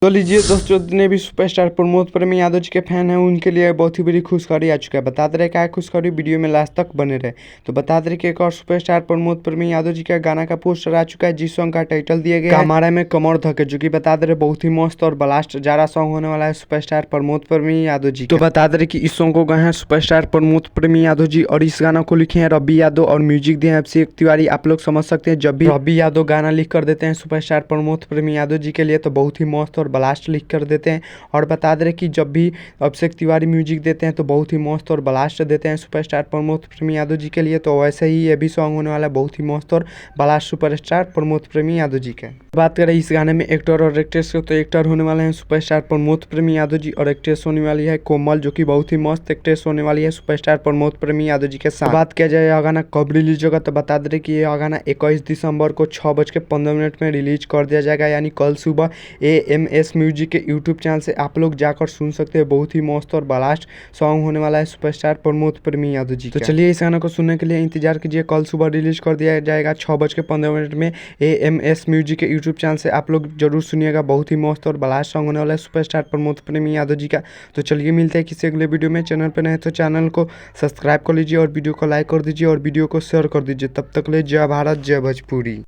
तो लीजिए दोस्तों, जितने भी सुपरस्टार प्रमोद प्रेमी यादव जी के फैन हैं उनके लिए बहुत ही बड़ी खुशखबरी आ चुका है। बता दे रहे क्या है खुशखबरी, वीडियो में लास्ट तक बने रहे। तो बता दे रहे कि एक और सुपरस्टार प्रमोद प्रेमी यादव जी का गाना का पोस्टर आ चुका है, जिस सॉन्ग का टाइटल दिया गया है हमारे में कमर धके, जो कि बता दे रहे बहुत ही मस्त और ब्लास्ट जारा सॉन्ग होने वाला है सुपरस्टार प्रमोद प्रेमी यादव जी। तो बता दे रहे कि इस सॉन्ग को गाए हैं सुपरस्टार प्रमोद प्रेमी यादव जी और इस गाना को लिखे हैं रवि यादव और म्यूजिक दिए हैं अभिषेक तिवारी। आप लोग समझ सकते हैं, जब भी रवि यादव गाना लिख कर देते हैं सुपरस्टार प्रमोद प्रेमी यादव जी के लिए तो बहुत ही मस्त और ब्लास्ट लिख कर देते हैं। और बता दे रहे कि जब भी अभिषेक तिवारी म्यूजिक देते हैं तो बहुत ही मस्त और ब्लास्ट देते हैं सुपरस्टार प्रमोद प्रेमी यादव जी के लिए। तो वैसे ही ये भी सॉन्ग होने वाला है बहुत ही मस्त और ब्लास्ट सुपरस्टार प्रमोद प्रेमी यादव जी के। बात करें इस गाने में एक्टर और एक्ट्रेस के, तो एक्टर होने वाले हैं सुपरस्टार प्रमोद प्रेमी यादव जी और एक्ट्रेस होने वाली है कोमल, जो कि बहुत ही मस्त एक्ट्रेस होने वाली है सुपरस्टार प्रमोद प्रेमी यादव जी के साथ। बात किया जाए यह गाना कब रिलीज होगा, तो बता दे रहे कि यह गाना 21 दिसंबर को 6:15 में रिलीज कर दिया जाएगा, यानी कल सुबह AMS म्यूजिक के यूट्यूब चैनल से आप लोग जाकर सुन सकते हैं। बहुत ही मस्त और ब्लास्ट सॉन्ग होने वाला है सुपरस्टार प्रमोद प्रेमी यादव जी। तो चलिए इस गाना को सुनने के लिए इंतजार कीजिए, कल सुबह रिलीज कर दिया जाएगा 6:15 में AMS म्यूजिक के यूट्यूब चैनल से। आप लोग जरूर सुनिएगा, बहुत ही मस्त और ब्लास्ट सॉन्ग होने वाला है सुपरस्टार प्रमोद प्रेमी यादव जी का। तो चलिए मिलते हैं किसी अगले वीडियो में। चैनल पर नए तो चैनल को सब्सक्राइब कर लीजिए और वीडियो को लाइक कर दीजिए और वीडियो को शेयर कर दीजिए। तब तक ले जय भारत जय भोजपुरी।